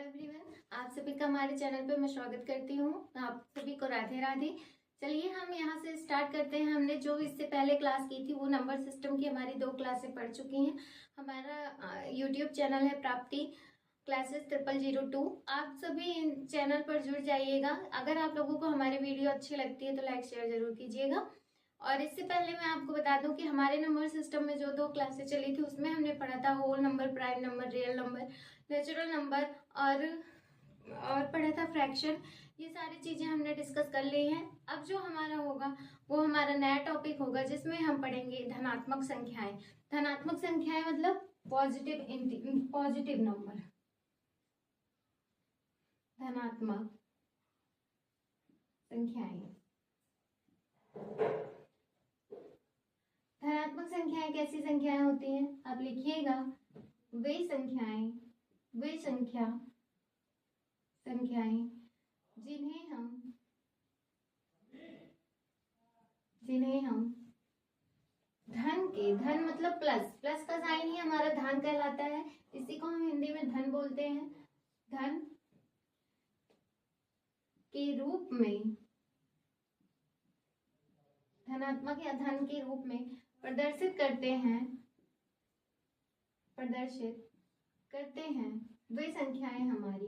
Everyone, आप सभी का हमारे चैनल पे मैं स्वागत करती हूँ। आप सभी को राधे राधे। चलिए हम यहाँ से स्टार्ट करते हैं। हमने जो इससे पहले क्लास की थी वो नंबर सिस्टम की हमारी 2 क्लासें पढ़ चुकी हैं। हमारा यूट्यूब चैनल है प्राप्ति क्लासेस 0002। आप सभी चैनल पर जुड़ जाइएगा। अगर आप लोगों को हमारी वीडियो अच्छी लगती है तो लाइक शेयर जरूर कीजिएगा। और इससे पहले मैं आपको बता दूं कि हमारे नंबर सिस्टम में जो 2 क्लासें चली थी उसमें हमने पढ़ा था whole number, prime number, real number, natural number और पढ़ा था फ्रैक्शन। ये सारी चीजें हमने डिस्कस कर ली हैं। अब जो हमारा होगा वो हमारा नया टॉपिक होगा जिसमें हम पढ़ेंगे धनात्मक संख्याएं। धनात्मक संख्याएं मतलब पॉजिटिव नंबर, धनात्मक संख्याएं। धनात्मक संख्याएं कैसी संख्याएं होती हैं? आप लिखिएगा, वे संख्याएं जिन्हें हम धन मतलब प्लस का साइन ही हमारा धन कहलाता है। इसी को हम हिंदी में धन बोलते हैं। धन के रूप में, धनात्मक या धन के रूप में प्रदर्शित करते हैं वे संख्याएं हमारी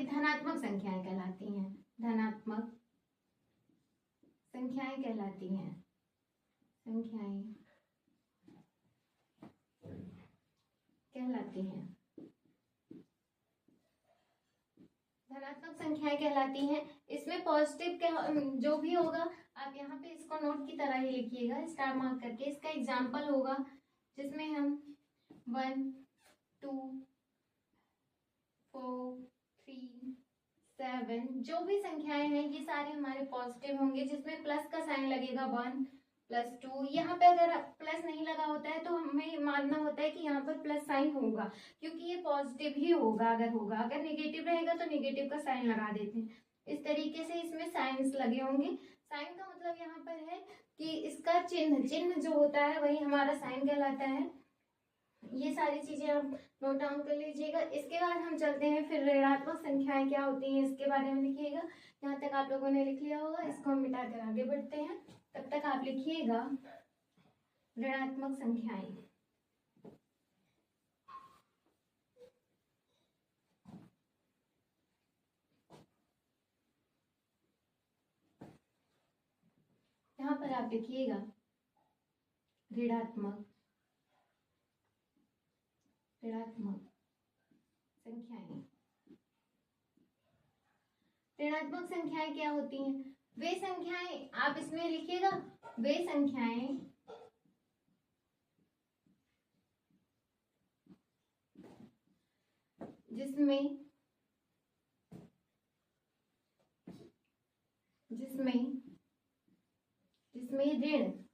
धनात्मक संख्याएं कहलाती हैं। धनात्मक संख्याएं कहलाती हैं। धनात्मक संख्याएं कहलाती हैं। इसमें पॉजिटिव जो भी होगा आप यहाँ पे इसको नोट की तरह ही लिखिएगा स्टार मार्क करके। इसका एग्जाम्पल होगा जिसमें हम 1, 2, 4, 3, 7 जो भी संख्याएं हैं ये सारे हमारे पॉजिटिव होंगे। जिसमें प्लस का साइन लगेगा 1 + 2। यहाँ पे अगर प्लस नहीं लगा होता है तो हमें मानना होता है कि यहाँ पर प्लस साइन होगा क्योंकि ये पॉजिटिव ही होगा। अगर नेगेटिव रहेगा तो नेगेटिव का साइन लगा देते हैं। इस तरीके से इसमें साइंस लगे होंगे। साइन का मतलब यहाँ पर है कि इसका चिन्ह जो होता है वही हमारा साइन कहलाता है। ये सारी चीजें आप नोट डाउन कर लीजिएगा। इसके बाद हम चलते हैं फिर ऋणात्मक संख्याएं क्या होती हैं इसके बारे में लिखिएगा। यहाँ तक आप लोगों ने लिख लिया होगा। इसको हम मिटाकर आगे बढ़ते हैं। तब तक आप लिखिएगा ऋणात्मक संख्याएं। यहाँ पर आप लिखिएगा ऋणात्मक संख्याएं। ऋणात्मक संख्याएं क्या होती हैं? वे संख्याएं, आप इसमें लिखिएगा वे संख्याएं जिसमें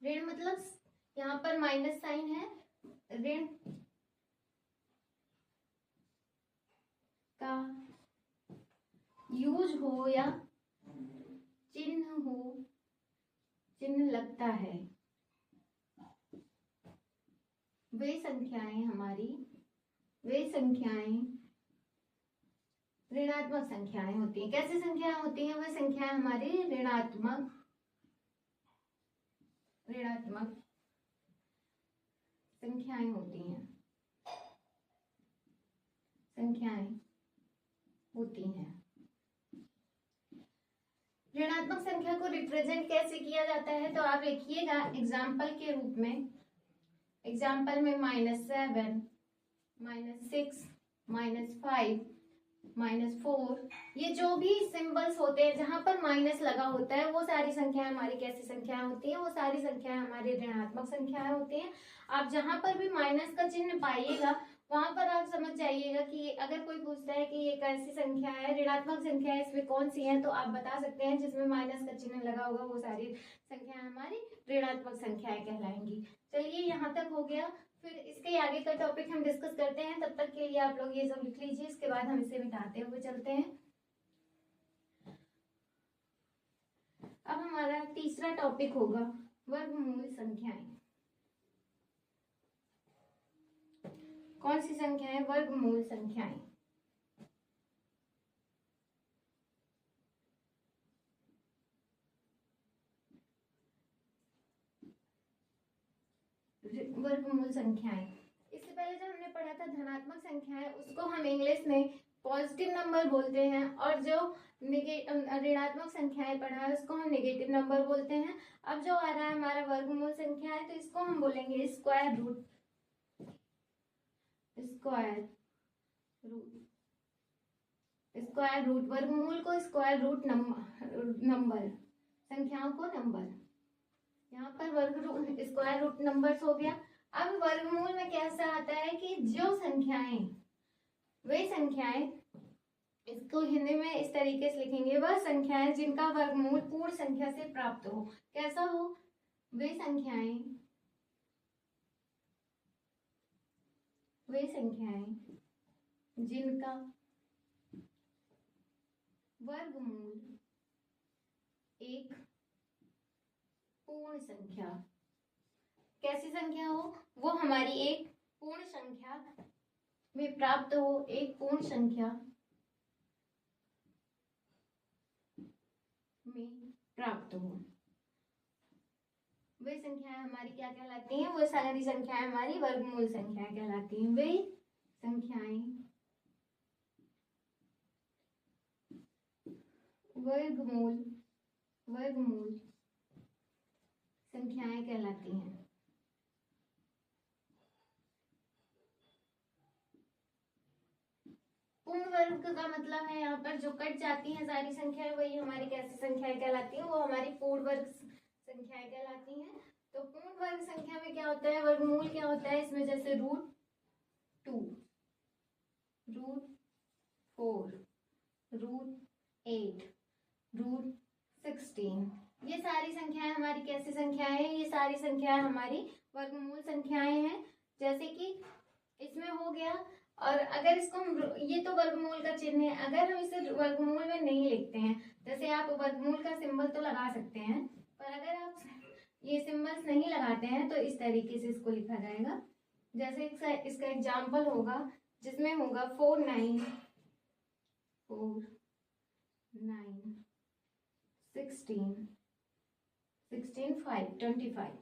ऋण मतलब यहाँ पर माइनस साइन है। ऋण का यूज हो या चिन्ह लगता है। वे संख्याएं ऋणात्मक संख्याएं होती हैं। कैसी संख्याएं होती हैं? वे संख्याएं हमारी ऋणात्मक संख्याएं होती हैं। ऋणात्मक संख्या को रिप्रेजेंट कैसे किया जाता है तो आप लिखिएगा एग्जाम्पल के रूप में। एग्जाम्पल में -7, -6, -5, -4 ये जो भी सिंबल्स होते हैं जहां पर माइनस लगा होता है वो सारी संख्याएं हमारी कैसी संख्याएं होती हैं? वो सारी संख्याएं हमारी ऋणात्मक संख्याएं होती हैं। आप जहां पर भी माइनस का चिन्ह पाइएगा वहां पर आप समझ जाइएगा कि अगर कोई पूछता है कि ये कैसी संख्या है, ऋणात्मक संख्या है, इसमें कौन सी है, तो आप बता सकते हैं जिसमें माइनस का चिन्ह लगा होगा वो सारी संख्याएं हमारी ऋणात्मक संख्याएं कहलाएंगी। चलिए यहाँ तक हो गया। फिर इसके आगे का टॉपिक हम डिस्कस करते हैं। तब तक के लिए आप लोग ये सब लिख लीजिए। इसके बाद हम इसे मिटाते हुए चलते हैं। अब हमारा तीसरा टॉपिक होगा वर्गमूल संख्याएं। कौन सी संख्याएं? वर्गमूल संख्याएं। वर्गमूल संख्याएं, इससे पहले जो हमने पढ़ा था धनात्मक संख्याएं, उसको हम इंग्लिश में पॉजिटिव नंबर बोलते हैं, और जो ऋणात्मक संख्याएं पढ़ा है उसको हम नेगेटिव नंबर बोलते हैं। अब जो आ रहा है हमारा वर्गमूल संख्या है, तो इसको हम बोलेंगे स्क्वायर रूट। स्क्वायर रूट वर्गमूल को स्क्वायर रूट नंबर, संख्याओं को नंबर, यहाँ पर स्क्वायर रूट नंबर्स हो गया। अब वर्गमूल में कैसा आता है कि जो संख्याएं, वे संख्याएं, इसको हिंदी में इस तरीके से लिखेंगे, वह संख्याएं जिनका वर्गमूल पूर्ण संख्या से प्राप्त हो। कैसा हो? वे संख्याएं जिनका वर्गमूल एक पूर्ण संख्या, कैसी संख्या हो? वो हमारी एक पूर्ण संख्या में प्राप्त हो, एक पूर्ण संख्या में प्राप्त हो। वे संख्याएं हमारी क्या कहलाती हैं? वो सारी संख्याएं हमारी वर्गमूल संख्याएं कहलाती हैं। वे संख्याएं वर्गमूल संख्याएं कहलाती हैं। पूर्ण वर्ग का मतलब है यहाँ पर जो कट जाती हैं सारी संख्याएं, वही हमारी कैसी संख्याएं कहलाती हैं? वो हमारी पूर्ण वर्ग संख्याएं कहलाती हैं। तो पूर्ण वर्ग संख्या में क्या होता है? वर्गमूल क्या होता है इसमें? जैसे √2, √4, √8, √16, ये सारी संख्याएं हमारी कैसी संख्याएं हैं? ये सारी संख्याएं हमारी वर्गमूल संख्याएं हैं। जैसे कि इसमें हो गया, और अगर इसको हम, ये तो वर्गमूल का चिन्ह है, अगर हम इसे वर्गमूल में नहीं लिखते हैं, जैसे आप वर्गमूल का सिंबल तो लगा सकते हैं, पर अगर आप ये सिंबल्स नहीं लगाते हैं तो इस तरीके से इसको लिखा जाएगा। जैसे इसका एग्जाम्पल होगा जिसमें होगा 4 9 16 5 25।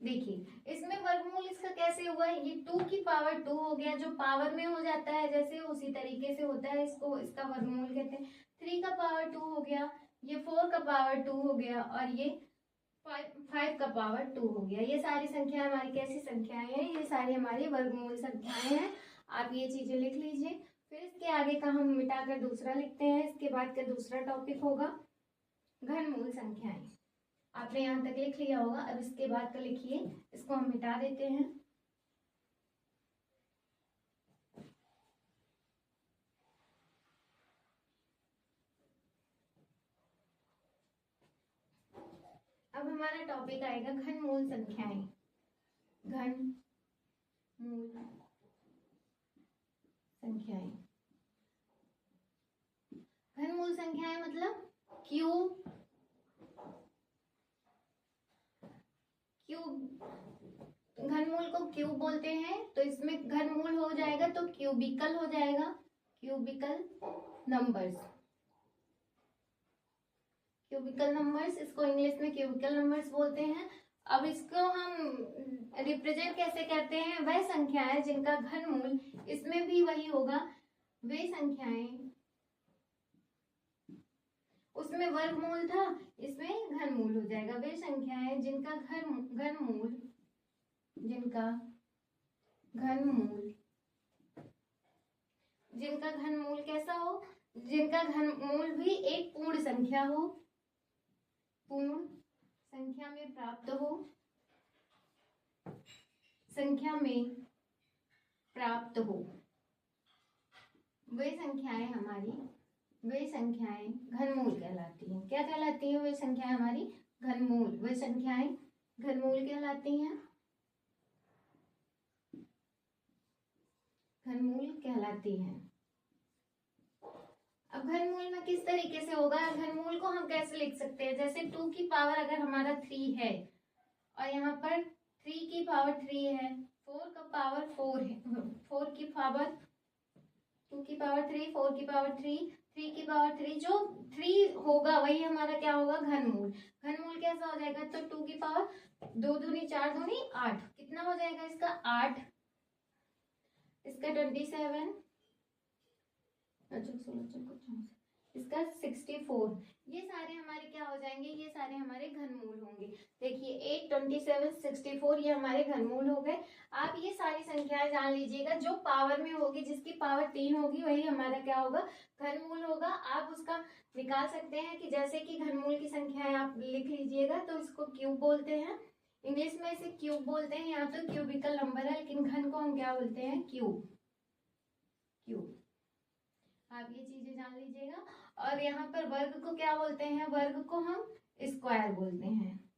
देखिए इसमें वर्गमूल इसका कैसे हुआ? ये 2 की पावर 2 हो गया, जो पावर में हो जाता है जैसे उसी तरीके से होता है, इसको इसका वर्गमूल कहते हैं। 3 का पावर 2 हो गया, ये 4 का पावर 2 हो गया, और ये 5 का पावर 2 हो गया। ये सारी संख्या हमारी कैसी संख्याएं हैं? ये सारी हमारी वर्गमूल संख्याएं हैं। आप ये चीजें लिख लीजिए। फिर इसके आगे का हम मिटाकर दूसरा लिखते हैं। इसके बाद का दूसरा टॉपिक होगा घनमूल संख्याएं। आपने यहाँ तक लिख लिया होगा, अब इसके बाद का लिखिए। इसको हम मिटा देते हैं। अब हमारा टॉपिक आएगा घनमूल संख्याएं। घनमूल संख्याएं, घनमूल संख्याएं मतलब क्यूब घनमूल को क्यूब बोलते हैं, तो इसमें घनमूल हो जाएगा तो क्यूबिकल हो जाएगा, क्यूबिकल नंबर्स, इसको इंग्लिश में क्यूबिकल नंबर्स बोलते हैं। अब इसको हम रिप्रेजेंट कैसे करते हैं? वह संख्याएं जिनका घनमूल, इसमें भी वही होगा, वे संख्याएं, उसमें वर्गमूल था, इसमें घनमूल हो जाएगा। वे संख्याएं जिनका घनमूल कैसा हो? जिनका घनमूल भी एक पूर्ण संख्या हो, पूर्ण संख्या में प्राप्त हो, वे संख्याएं घनमूल कहलाती हैं। क्या कहलाती हैं? वे संख्याएं हमारी घनमूल, वे संख्याएं घनमूल कहलाती हैं, घनमूल कहलाती हैं। अब घनमूल में किस तरीके से होगा, घनमूल को हम कैसे लिख सकते हैं, जैसे 2 की पावर अगर हमारा 3 है और यहाँ पर 3 की पावर 3 है, 4 का पावर 4 है, 4 की पावर 2 की पावर 3, 4 की पावर 3, 3 की पावर 3, जो 3 होगा वही हमारा क्या होगा, घनमूल। घनमूल कैसा हो जाएगा, तो 2 की पावर 2 दूनी 4 दूनी 8, कितना हो जाएगा इसका 8, इसका 27, अच्छा 16, इसका 64, ये सारे हमारे क्या हो जाएंगे, ये सारे हमारे घनमूल होंगे। देखिए 8, 27, 64 ये हमारे घनमूल हो गए। आप ये सारी संख्याएं जान लीजिएगा, जो पावर में होगी, जिसकी पावर 3 होगी वही हमारा क्या होगा, घनमूल होगा। आप उसका निकाल सकते हैं कि जैसे कि घनमूल की संख्याएं आप लिख लीजिएगा, तो इसको क्यूब बोलते हैं, इंग्लिश में इसे क्यूब बोलते हैं, यहाँ तो क्यूबिकल नंबर है, लेकिन घन को हम क्या बोलते हैं, क्यूब। आप ये चीजें जान लीजिएगा। और यहाँ पर वर्ग को क्या बोलते हैं, वर्ग को हम स्क्वायर बोलते हैं,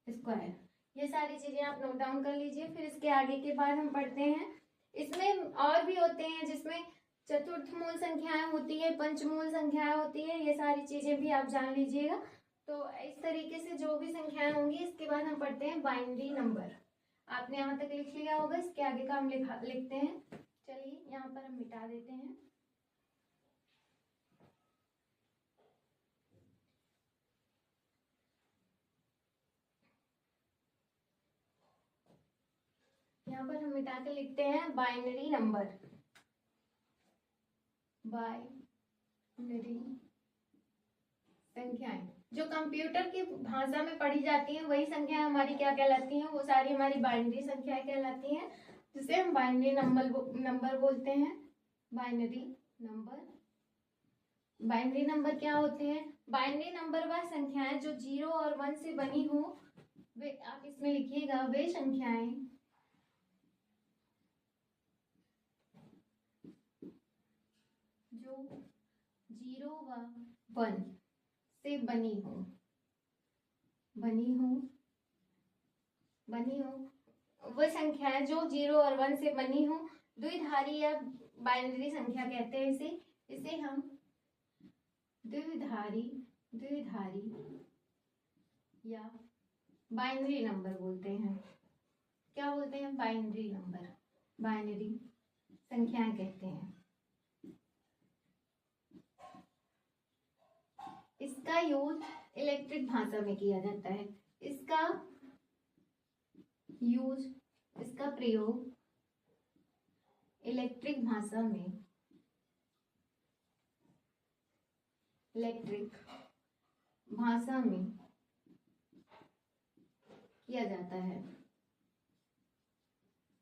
स्क्वायर। ये सारी चीजें आप नोट डाउन कर लीजिए। फिर इसके आगे के बाद हम पढ़ते हैं, इसमें और भी होते हैं जिसमें चतुर्थ मूल संख्याएं होती है, पंचमूल संख्याएं होती है, ये सारी चीजें भी आप जान लीजिएगा। तो इस तरीके से जो भी संख्याएं होंगी, इसके बाद हम पढ़ते हैं बाइनरी नंबर। आपने यहाँ तक लिख लिया होगा, इसके आगे का हम लिखते हैं। चलिए यहाँ पर हम मिटा देते हैं। यहाँ पर हम मिटा के लिखते हैं बाइनरी नंबर, बाइनरी संख्याएं। जो कंप्यूटर की भाषा में पढ़ी जाती हैं वही संख्याएं हमारी क्या कहलाती हैं, वो सारी हमारी बाइनरी संख्याएं कहलाती हैं, जिसे हम बाइनरी नंबर बोलते हैं। बाइनरी नंबर, बाइनरी नंबर क्या होते हैं, बाइनरी नंबर वह संख्याएं जो 0 और 1 से बनी हो, वे आप इसमें लिखिएगा, वे संख्याएं जो 0 व 1 से बनी हो, वह संख्याएं जो 0 और 1 से बनी हो, द्विधारी या बाइनरी संख्या कहते हैं इसे हम द्विधारी या बाइनरी नंबर बोलते हैं। क्या बोलते हैं, बाइनरी नंबर, बाइनरी संख्याएं कहते हैं। इसका यूज इलेक्ट्रिक भाषा में किया जाता है, इसका प्रयोग इलेक्ट्रिक भाषा में, किया जाता है।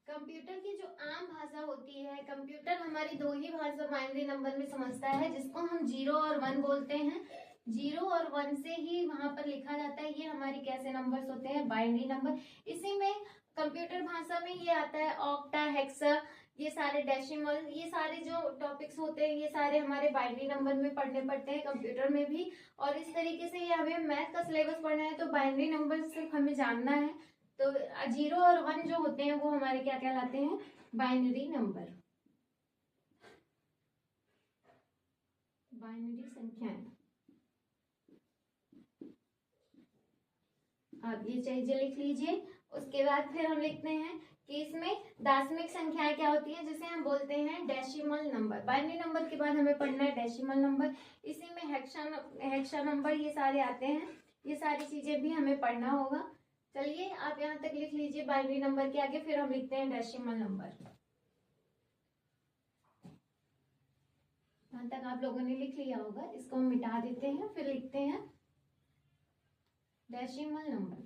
कंप्यूटर की जो आम भाषा होती है, कंप्यूटर हमारी दो ही भाषा बाइनरी नंबर में समझता है, जिसको हम 0 और 1 बोलते हैं। 0 और 1 से ही वहां पर लिखा जाता है, ये हमारी कैसे नंबर्स होते हैं, बाइनरी नंबर। इसी में कंप्यूटर भाषा में ये आता है ऑक्टा, हेक्सा, ये सारे डेसिमल, ये सारे जो टॉपिक्स होते हैं ये सारे हमारे बाइनरी नंबर में पढ़ने पड़ते हैं, कंप्यूटर में भी। और इस तरीके से ये हमें मैथ का सिलेबस पढ़ना है तो बाइनरी नंबर सिर्फ हमें जानना है। तो 0 और 1 जो होते हैं वो हमारे क्या कहलाते हैं, बाइनरी नंबर, बाइनरी संख्याएं। आप ये चीजें लिख लीजिए। उसके बाद फिर हम लिखते हैं कि इसमें दशमिक संख्याएं क्या होती है, जिसे हम बोलते हैं डेसिमल नंबर। बाइनरी नंबर के बाद हमें पढ़ना है डेसिमल नंबर, इसी में हेक्सा नंबर ये सारे आते हैं, ये सारी चीजें भी हमें पढ़ना होगा। चलिए आप यहाँ तक लिख लीजिए बाइनरी नंबर के आगे, फिर हम लिखते हैं डेसिमल नंबर। यहाँ तक आप लोगों ने लिख लिया होगा, इसको हम मिटा देते हैं, फिर लिखते हैं डेसिमल नंबर।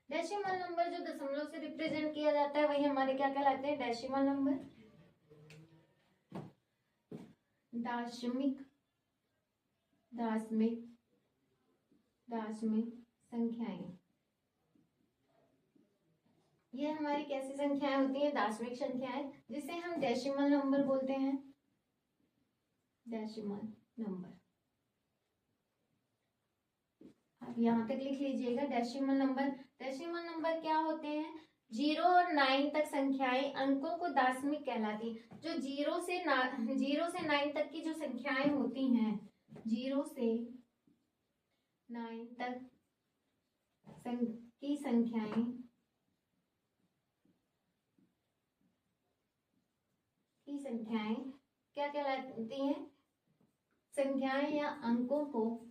डेसिमल नंबर जो दशमलव से रिप्रेजेंट किया जाता है वही हमारे क्या कहलाते हैं, डेसिमल नंबर, दशमिक संख्याएं। ये हमारी कैसी संख्याएं होती हैं, दशमिक संख्याएं, जिसे हम डेसिमल नंबर बोलते हैं, डेसिमल नंबर। आप यहाँ तक लिख लीजिएगा डेसिमल नंबर। डेसिमल नंबर क्या होते हैं, 0 और 9 तक संख्याएं अंकों को दार्शनिक कहलाती हैं। जो 0 से 9 तक की जो संख्याएं होती हैं, 0 से 9 तक की संख्याएं क्या कहलाती हैं? संख्याएं या अंकों को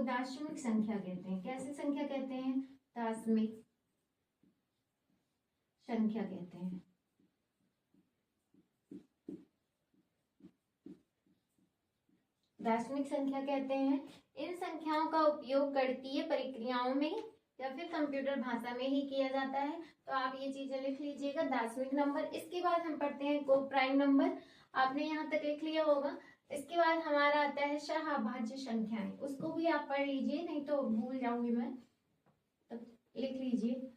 दार्शनिक संख्या कहते हैं। कैसी संख्या कहते हैं? दार्शनिक संख्या कहते हैं। दार्शनिक संख्या कहते हैं। इन संख्याओं का उपयोग गणितीय प्रक्रियाओं में या फिर कंप्यूटर भाषा में ही किया जाता है। तो आप ये चीजें लिख लीजिएगा, दार्शनिक नंबर। इसके बाद हम पढ़ते हैं को प्राइम नंबर। आपने यहाँ तक लिख लिया होगा। इसके बाद हमारा आता है सहअभाज्य संख्याएं। उसको भी आप पढ़ लीजिए, नहीं तो भूल जाऊंगी मैं, तो लिख लीजिए।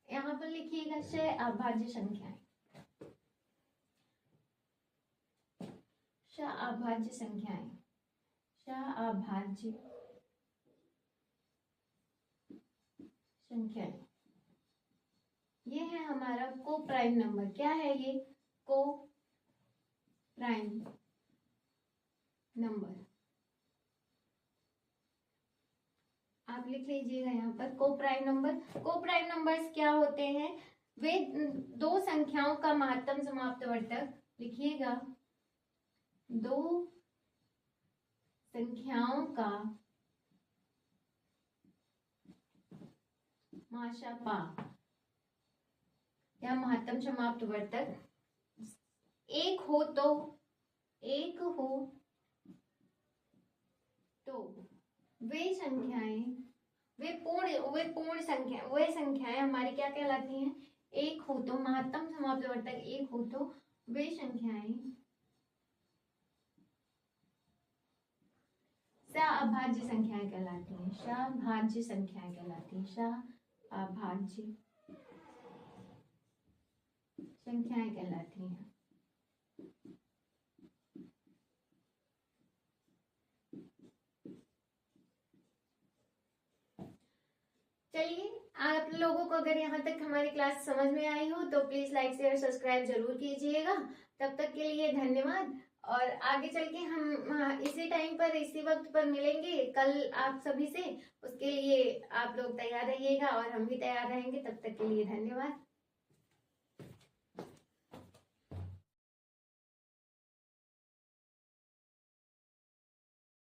यहाँ पर लिखिएगा सहअभाज्य संख्याएं। सहअभाज्य संख्याएं, सहअभाज्य संख्याएं, ये है हमारा को प्राइम नंबर। क्या है ये? को प्राइम नंबर। आप लिख लीजिएगा यहाँ पर को प्राइम नंबर। को प्राइम नंबर्स क्या होते हैं? वे दो संख्याओं का महत्तम समाप्तवर्तक, लिखिएगा, दो संख्याओं का माशापा या महत्तम समाप्तवर्तक एक हो तो वे संख्याएं, वे पूर्ण संख्या, वे संख्याएं हमारी क्या कहलाती हैं? एक हो तो, महत्तम समाप्तवर्तक एक हो तो वे संख्याएं सहअभाज्य संख्याएं कहलाती हैं। सहअभाज्य संख्याएं कहलाती हैं। सहअभाज्य संख्याएं कहलाती हैं। चलिए, आप लोगों को अगर यहाँ तक हमारी क्लास समझ में आई हो तो प्लीज लाइक शेयर सब्सक्राइब जरूर कीजिएगा। तब तक के लिए धन्यवाद। और आगे चल के हम इसी टाइम पर इसी वक्त पर मिलेंगे कल आप सभी से। उसके लिए आप लोग तैयार रहिएगा और हम भी तैयार रहेंगे। तब तक के लिए धन्यवाद।